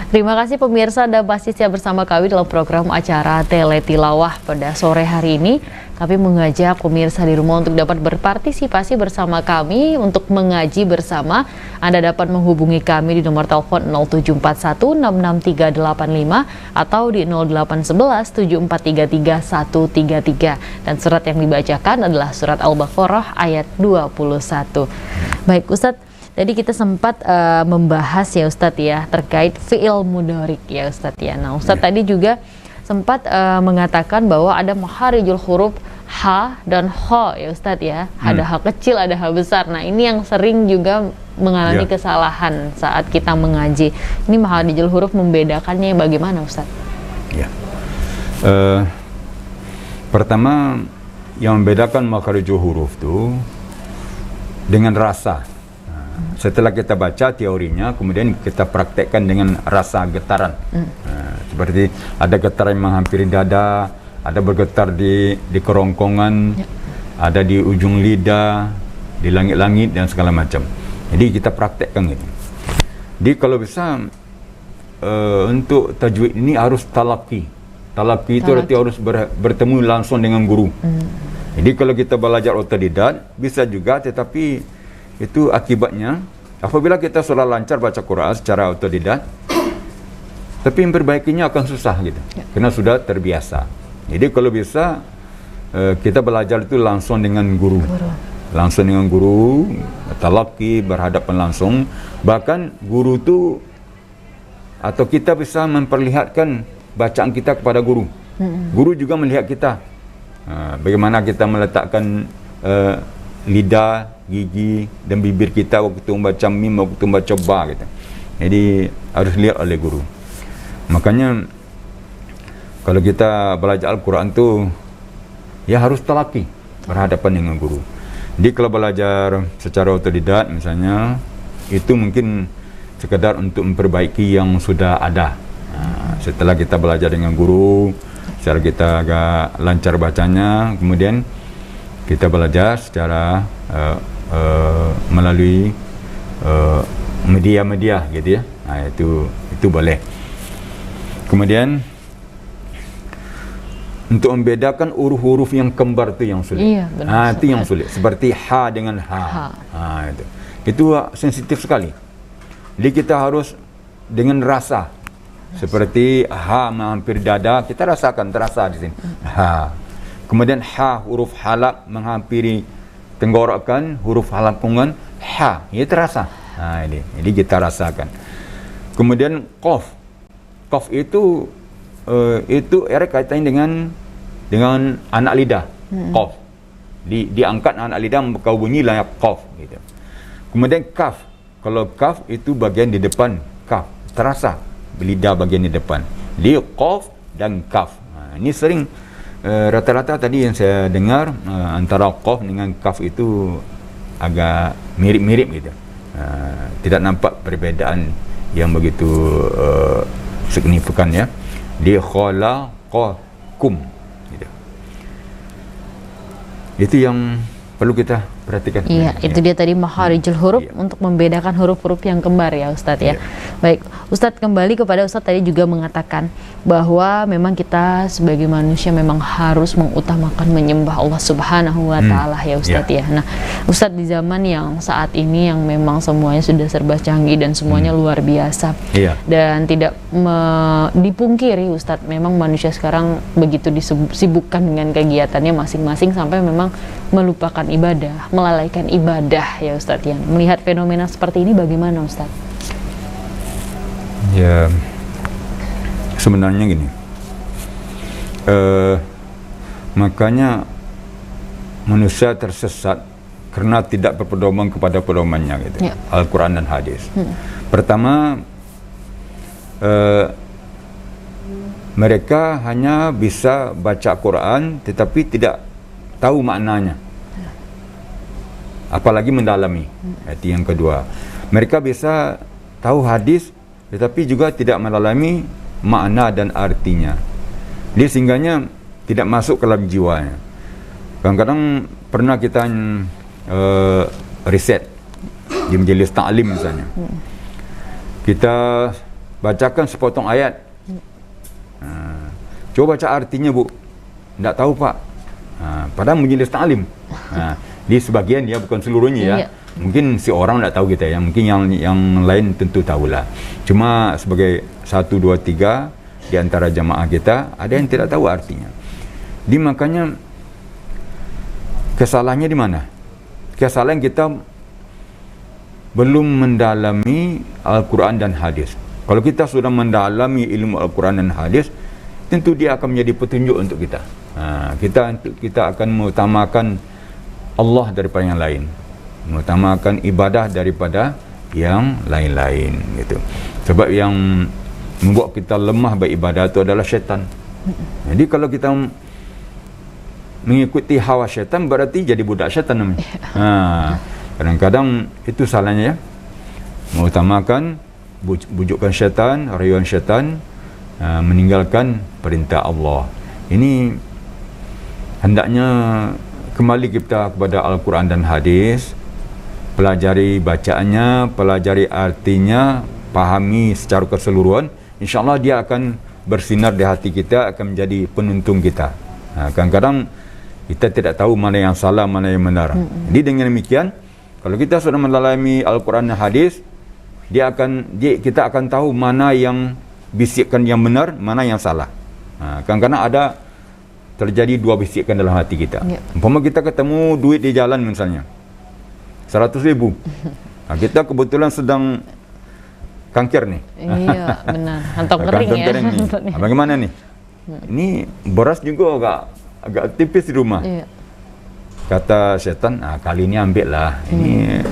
Terima kasih pemirsa Anda masih setia bersama kami dalam program acara Teletilawah pada sore hari ini. Kami mengajak pemirsa di rumah untuk dapat berpartisipasi bersama kami untuk mengaji bersama. Anda dapat menghubungi kami di nomor telepon 0741 66385 atau di 0811 7433 133. Dan surat yang dibacakan adalah surat Al-Baqarah ayat 21. Baik Ustadz, tadi kita sempat membahas ya Ustadz ya terkait fi'il mudhari ya Ustadz ya. Nah Ustadz tadi juga sempat mengatakan bahwa ada makharijul huruf ha dan ho ya Ustadz ya. Ada ha kecil, ada ha besar. Nah ini yang sering juga mengalami kesalahan saat kita mengaji. Ini makharijul huruf membedakannya bagaimana Ustadz? Ya. Pertama yang membedakan makharijul huruf itu dengan rasa. Setelah kita baca teorinya, kemudian kita praktekkan dengan rasa getaran. Seperti ada getaran yang menghampiri dada, ada bergetar di kerongkongan, ada di ujung lidah, di langit-langit dan segala macam. Jadi kita praktekkan itu. Jadi kalau bisa untuk tajwid ini harus talaqi. Talaqi itu berarti harus bertemu langsung dengan guru. Jadi kalau kita belajar otodidak bisa juga, tetapi itu akibatnya apabila kita sudah lancar baca Quran secara otodidak, tapi memperbaikinya akan susah gitu, karena sudah terbiasa. Jadi kalau bisa kita belajar itu langsung dengan guru. Langsung dengan guru, talaqi, berhadapan langsung. Bahkan guru itu atau kita bisa memperlihatkan bacaan kita kepada guru. Guru juga melihat kita, bagaimana kita meletakkan lidah, gigi dan bibir kita waktu membaca mim, waktu membaca ba gitu. Jadi harus lihat oleh guru. Makanya kalau kita belajar Al-Quran tu ya harus talaqi, berhadapan dengan guru. Jadi kalau belajar secara otodidak misalnya, itu mungkin sekedar untuk memperbaiki yang sudah ada. Setelah kita belajar dengan guru, secara kita agak lancar bacanya, kemudian kita belajar secara melalui media-media gitu ya. Itu boleh. Kemudian untuk membedakan huruf-huruf yang kembar itu yang sulit. Iya, benar. Itu yang sulit. Seperti ha dengan ha. Itu sensitif sekali. Jadi kita harus dengan rasa. Seperti ha menghampiri dada, kita rasakan, terasa di sini. Ha. Kemudian ha, huruf halak menghampiri tenggorokan, huruf halakungan, ha, ini terasa. Ini kita rasakan. Kemudian qaf. Qaf itu erat kaitannya dengan anak lidah. Qaf. Diangkat anak lidah kau bunyilah qaf gitu. Kemudian kaf. Kalau kaf itu bagian di depan kaf, terasa lidah bagian di depan. Di qaf dan kaf. Ini sering rata-rata tadi yang saya dengar antara qaf dengan kaf itu agak mirip-mirip gitu. Tidak nampak perbezaan yang begitu signifikan ya. Di khalaqakum gitu. Itu yang perlu kita perhatikan. Iya, itu dia tadi makharijul huruf untuk membedakan huruf-huruf yang kembar ya Ustadz ya. Baik, Ustadz kembali kepada Ustadz tadi juga mengatakan bahwa memang kita sebagai manusia memang harus mengutamakan menyembah Allah Subhanahu wa taala ya Ustadz ya. Nah, Ustadz di zaman yang saat ini yang memang semuanya sudah serba canggih dan semuanya luar biasa. Dan tidak dipungkiri Ustadz, memang manusia sekarang begitu disibukkan dengan kegiatannya masing-masing sampai memang melupakan ibadah, melalaikan ibadah ya Ustadz ya. Melihat fenomena seperti ini bagaimana Ustadz? Ya, sebenarnya gini, makanya manusia tersesat karena tidak berpedoman kepada pedomannya gitu, Al-Quran dan hadis. Pertama, mereka hanya bisa baca Quran tetapi tidak tahu maknanya, apalagi mendalami. Itu yang kedua. Mereka bisa tahu hadis tetapi juga tidak mendalami makna dan artinya. Dia sehingganya tidak masuk ke dalam jiwanya. Kadang-kadang pernah kita riset di majelis ta'lim misalnya. Kita bacakan sepotong ayat. Coba baca artinya, Bu. Tak tahu, Pak. Padahal majlis ta'lim. Di sebagian dia, bukan seluruhnya ya. Iya. Mungkin si orang tak tahu kita ya. Mungkin yang lain tentu tahulah. Cuma sebagai 1, 2, 3 di antara jamaah kita ada yang tidak tahu artinya. Makanya kesalahannya di mana? Kesalahan kita belum mendalami Al-Quran dan hadis. Kalau kita sudah mendalami ilmu Al-Quran dan hadis, tentu dia akan menjadi petunjuk untuk kita. Kita akan mengutamakan Allah daripada yang lain, mengutamakan ibadah daripada yang lain-lain gitu. Sebab yang membuat kita lemah beribadah itu adalah syaitan. Jadi kalau kita mengikuti hawa syaitan, berarti jadi budak syaitan namanya. Kadang-kadang itu salahnya ya, mengutamakan bujukan syaitan, rayuan syaitan, meninggalkan perintah Allah. Ini hendaknya kembali kita kepada Al-Quran dan hadis, pelajari bacaannya, pelajari artinya, pahami secara keseluruhan. InsyaAllah dia akan bersinar di hati kita, akan menjadi penuntun kita. Kadang-kadang kita tidak tahu mana yang salah, mana yang benar. Jadi dengan demikian, kalau kita sudah mendalami Al-Quran dan hadis, kita akan tahu mana yang bisikan yang benar, mana yang salah. Kadang-kadang ada terjadi dua bisikan dalam hati kita. Umpama kita ketemu duit di jalan misalnya 100.000. Kita kebetulan sedang kangkir nih. Iya, benar. Kantong kering ya. Bagaimana nih? Ini beras juga agak tipis di rumah. Iya. Kata syaitan, kali ini ambil lah. Ini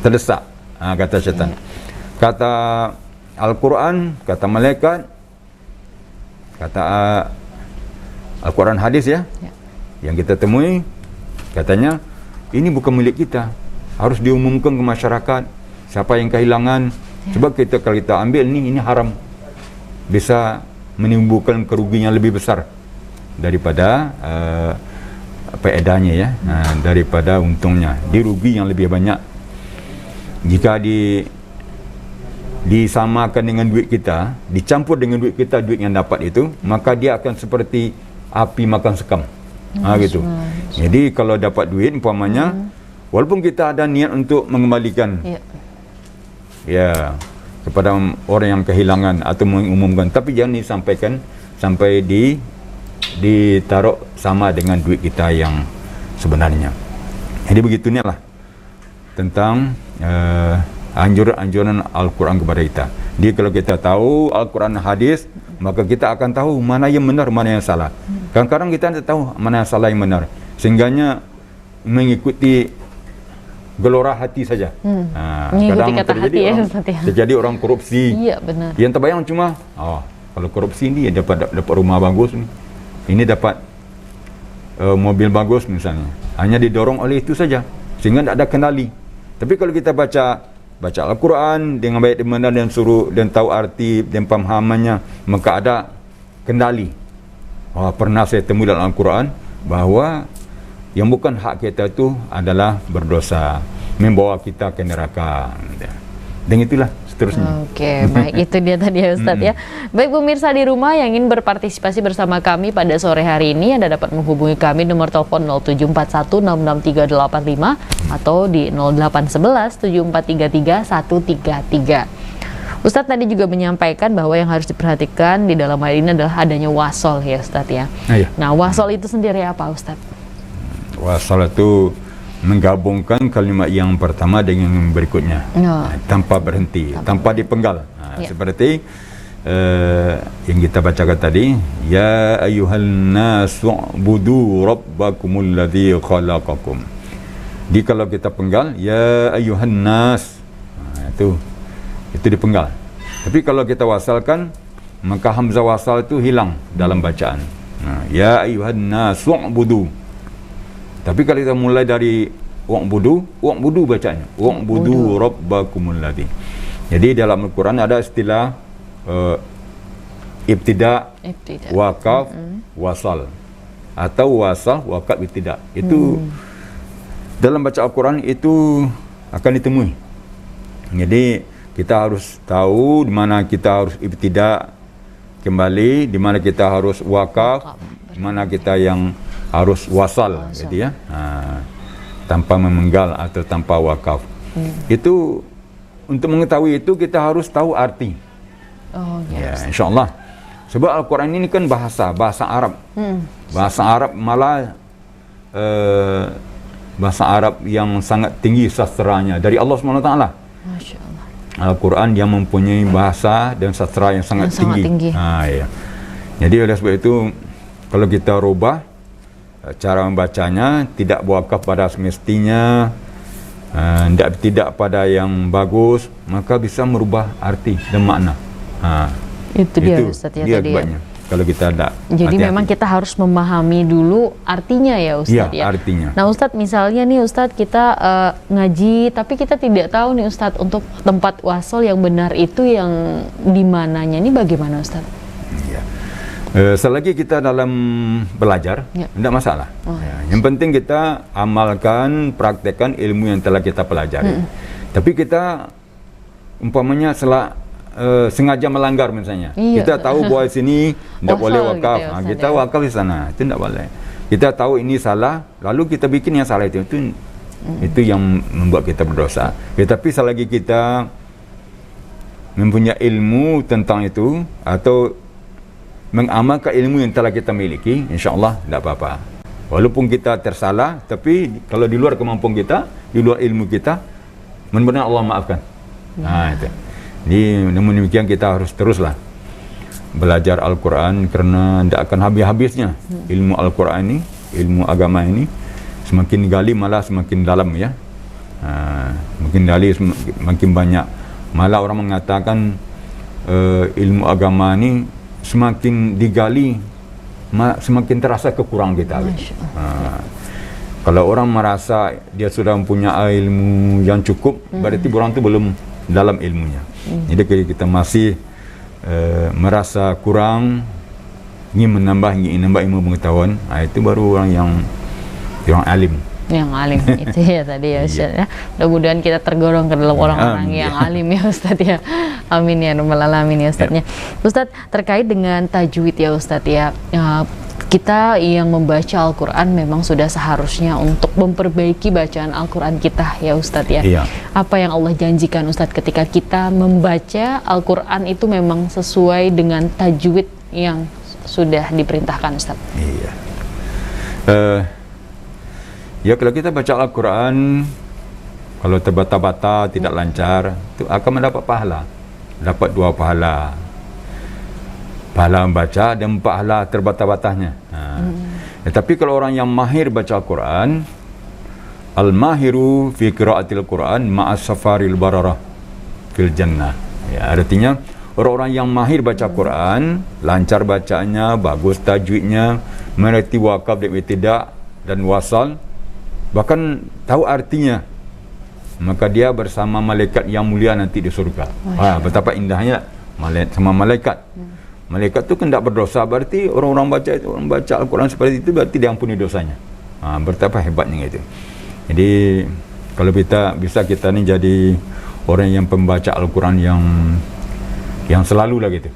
terdesak. Kata syaitan. Iya. Kata Al-Quran, kata malaikat, kata Al-Quran hadis ya, yang kita temui, katanya ini bukan milik kita, harus diumumkan ke masyarakat siapa yang kehilangan. Sebab kalau kita ambil ini haram, bisa menimbulkan kerugian yang lebih besar daripada faedahnya ya, daripada untungnya. Dirugi yang lebih banyak jika disamakan dengan duit kita, dicampur dengan duit kita, duit yang dapat itu, maka dia akan seperti api makan sekam. Gitu. Jadi kalau dapat duit umpamanya, walaupun kita ada niat untuk mengembalikan ya kepada orang yang kehilangan atau mengumumkan, tapi jangan disampaikan sampai ditaruh sama dengan duit kita yang sebenarnya. Jadi begitunya lah tentang anjuran Al-Quran kepada kita. Jadi kalau kita tahu Al-Quran hadis, maka kita akan tahu mana yang benar, mana yang salah. Kadang-kadang kita tidak tahu mana yang salah, yang benar, sehingganya mengikuti gelora hati saja. Kadang terjadi orang korupsi. Iya, benar. Yang terbayang cuma, kalau korupsi ini dapat rumah bagus, ini dapat mobil bagus misalnya. Hanya didorong oleh itu saja, sehingga tidak ada kendali. Tapi kalau kita baca Al-Quran dengan baik dan benar dan suruh dan tahu arti dan pemahamannya, maka ada kendali. Pernah saya temui dalam Al-Quran bahawa yang bukan hak kita itu adalah berdosa, membawa kita ke neraka. Dan itulah seterusnya. Oke, baik, itu dia tadi ya Ustadz ya. Baik pemirsa di rumah yang ingin berpartisipasi bersama kami pada sore hari ini, Anda dapat menghubungi kami nomor telepon 0741663885 atau di 08117433 133. Ustadz tadi juga menyampaikan bahwa yang harus diperhatikan di dalam hal ini adalah adanya wasol ya Ustadz ya. Nah, wasol itu sendiri apa Ustadz? Wasol itu menggabungkan kalimat yang pertama dengan yang berikutnya, tanpa berhenti, tanpa dipenggal. Seperti yang kita bacakan tadi, ya ayyuhan nasu'budu rabbakumul ladzi khalaqakum. Jadi kalau kita penggal, ya ayyuhan nas, itu dipenggal. Tapi kalau kita wasalkan, maka hamzah wasal itu hilang dalam bacaan. Ya ayyuhan nasu'budu. Tapi kalau kita mulai dari wa'budu bacanya. Wa'budu rabbakumul ladzi. Jadi dalam Al-Quran ada istilah ibtida, wakaf, wasal. Atau wasal, wakaf, ibtida. Itu dalam baca Al-Quran itu akan ditemui. Jadi kita harus tahu di mana kita harus ibtida kembali, di mana kita harus wakaf, di mana kita yang harus wasal gitu ya. Tanpa memenggal atau tanpa wakaf. Itu untuk mengetahui itu kita harus tahu arti. Ya, insya-Allah. Sebab Al-Quran ini kan bahasa Arab. Bahasa Arab malah bahasa Arab yang sangat tinggi sastranya dari Allah SWT. Masya Allah. Al-Quran yang mempunyai bahasa dan sastra yang sangat tinggi. Ya. Jadi oleh sebab itu kalau kita rubah cara membacanya, tidak wakaf pada semestinya, tidak pada yang bagus, maka bisa merubah arti dan makna. Itu dia Ustaz ya tadi ya. Kalau kita ada jadi hati-hati. Memang kita harus memahami dulu artinya ya Ustaz ya. Artinya. Nah Ustaz, misalnya nih Ustaz kita ngaji tapi kita tidak tahu nih Ustaz untuk tempat wasol yang benar itu yang di mananya, ini bagaimana Ustaz? Ya. Selagi kita dalam belajar, tidak masalah. Yang penting kita amalkan, praktekkan ilmu yang telah kita pelajari. Tapi kita umpamanya sengaja melanggar misalnya. Kita tahu bahwa sini tidak boleh wakaf. Gitu ya, kita wakaf di sana, itu tidak boleh. Kita tahu ini salah, lalu kita bikin yang salah itu yang membuat kita berdosa. Tapi selagi kita mempunyai ilmu tentang itu atau mengamalkan ilmu yang telah kita miliki, insya-Allah tidak apa-apa. Walaupun kita tersalah, tapi kalau di luar kemampuan kita, di luar ilmu kita, mudah-mudahan Allah maafkan. Itu. Jadi namun demikian kita harus teruslah belajar Al-Quran karena tidak akan habis-habisnya ilmu Al-Quran ini, ilmu agama ini. Semakin gali malah semakin dalam ya. Makin gali semakin banyak. Malah orang mengatakan ilmu agama ini semakin digali semakin terasa kekurangan kita. Kalau orang merasa dia sudah mempunyai ilmu yang cukup, berarti orang itu belum dalam ilmunya. Jadi kita masih merasa kurang, ingin menambah ilmu pengetahuan, itu baru orang yang alim. Yang alim itu ya tadi ya Ustaz ya. Mudah-mudahan kita tergolong ke dalam orang-orang yang alim ya Ustaz ya. Amin ya rabbal alamin ya Ustaznya. Ustaz, terkait dengan tajwid ya Ustaz ya. Kita yang membaca Al-Quran memang sudah seharusnya untuk memperbaiki bacaan Al-Quran kita ya Ustadz ya. Apa yang Allah janjikan Ustadz ketika kita membaca Al-Quran itu memang sesuai dengan tajwid yang sudah diperintahkan Ustadz. Ya kalau kita baca Al-Quran, kalau terbata-bata tidak lancar, itu akan mendapat pahala. Dapat 2 pahala. Pahala membaca dan pahala terbata-batanya. Tapi kalau orang yang mahir baca Al-Quran, al-mahiru fi qiraatil Quran ma'as safaril bararah fil jannah. Artinya orang-orang yang mahir baca Quran, lancar bacanya, bagus tajwidnya, mengerti wakaf dan ibtidah dan wasal, bahkan tahu artinya, maka dia bersama malaikat yang mulia nanti di surga. Betapa indahnya sama malaikat. Malaikat itu kan tidak berdosa, berarti orang baca Al-Quran seperti itu berarti dia ampuni dosanya. Betapa hebatnya itu. Jadi kalau kita ni jadi orang yang pembaca Al-Quran yang selalu lah gitu.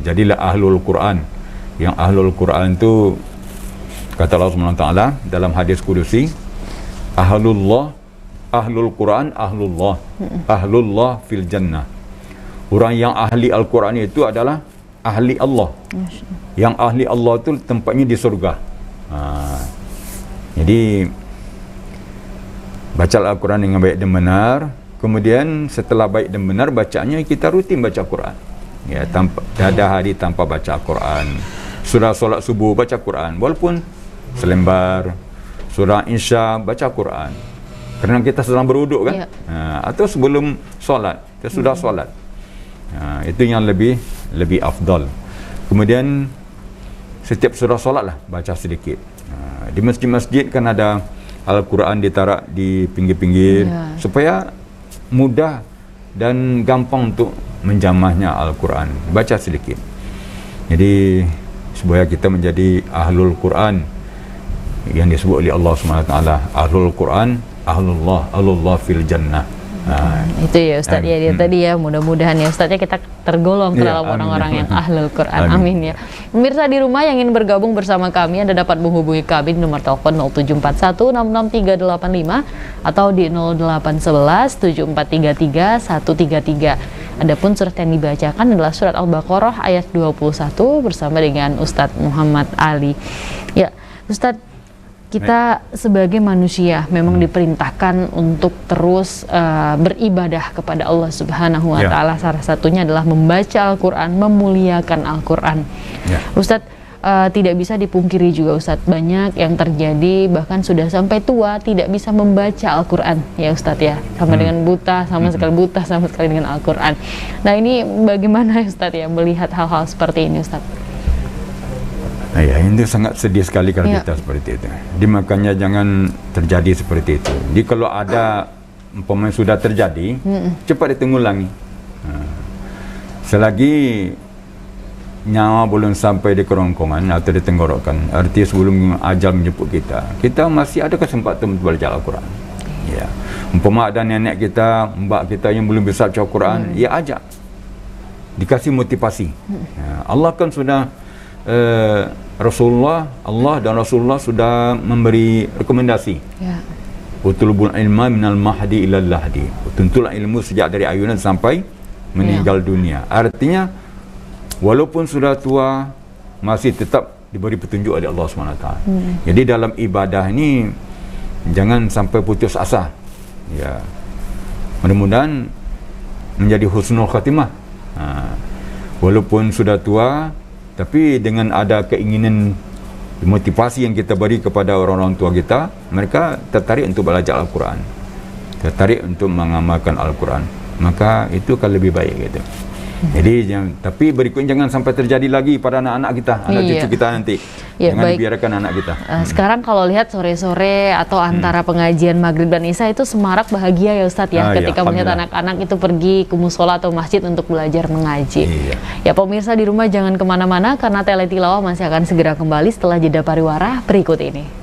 Jadilah ahlul Quran. Yang ahlul Quran itu kata Allah SWT dalam hadis kudusi, ahlul Quran ahlullah fil jannah. Orang yang ahli Al-Quran itu adalah ahli Allah. Yang ahli Allah itu tempatnya di surga. Jadi baca Al-Quran dengan baik dan benar. Kemudian setelah baik dan benar bacaannya, kita rutin baca Quran. Tiada hari tanpa baca Quran. Surah solat subuh baca Quran, walaupun selembar. Surah Isya baca Quran. Kerana kita sedang berwuduk kan? Atau sebelum solat, kita sudah solat. Itu yang lebih afdal. Kemudian setiap surah solat lah baca sedikit. Di masjid-masjid kan ada Al-Quran ditaruh di pinggir-pinggir supaya mudah dan gampang untuk menjamahnya Al-Quran. Baca sedikit. Jadi supaya kita menjadi ahlul Quran yang disebut oleh Allah SWT, ahlul Quran ahlullah fil jannah. Itu ya Ustadz ya, dia tadi ya, mudah-mudahan ya Ustadz ya kita tergolong ke dalam orang-orang yang ahlul Quran. Amin ya. Pemirsa di rumah yang ingin bergabung bersama kami, Anda dapat menghubungi kami di nomor telepon 0741666385 atau di 08117433 133. Adapun surat yang dibacakan adalah surat Al-Baqarah ayat 21 bersama dengan Ustadz Muhammad Ali. Ya, Ustadz, kita sebagai manusia memang diperintahkan untuk terus beribadah kepada Allah Subhanahu wa Ta'ala. Salah satunya adalah membaca Al-Quran, memuliakan Al-Quran. Ustadz, tidak bisa dipungkiri juga Ustadz, banyak yang terjadi bahkan sudah sampai tua tidak bisa membaca Al-Quran ya Ustadz ya, sama dengan buta, sama sekali dengan Al-Quran. Nah, ini bagaimana Ustadz ya melihat hal-hal seperti ini Ustadz? Ya, ini sangat sedih sekali kalau kita seperti itu. Makanya jangan terjadi seperti itu. Jadi kalau ada umpamanya sudah terjadi, cepat ditanggulangi. Selagi nyawa belum sampai di kerongkongan atau di tenggorokan, artinya sebelum ajal menjemput kita masih ada kesempatan untuk belajar Al-Quran. Ya, umpama ada nenek kita, mbak kita yang belum bisa baca Al-Quran, ya ajak, dikasih motivasi. Allah kan sudah Allah dan Rasulullah sudah memberi rekomendasi. Utulubul ilma minal mahdi ilal lahdi. Tuntulah ilmu sejak dari ayunan sampai meninggal dunia. Artinya walaupun sudah tua masih tetap diberi petunjuk oleh Allah SWT. Jadi dalam ibadah ini jangan sampai putus asa. Ya. Mudah-mudahan menjadi husnul khatimah. Walaupun sudah tua, tapi dengan ada keinginan, motivasi yang kita beri kepada orang-orang tua kita, mereka tertarik untuk belajar Al-Quran, tertarik untuk mengamalkan Al-Quran, maka itu akan lebih baik gitu. Jadi tapi berikutnya jangan sampai terjadi lagi pada anak-anak kita, anak cucu kita nanti. Jangan dibiarkan anak kita. Sekarang kalau lihat sore-sore atau antara pengajian maghrib dan isya itu semarak bahagia ya Ustadz ya, ketika melihat anak-anak itu pergi ke musola atau masjid untuk belajar mengaji. Ya pemirsa di rumah jangan kemana-mana karena Tele Tilawah masih akan segera kembali setelah jeda pariwara berikut ini.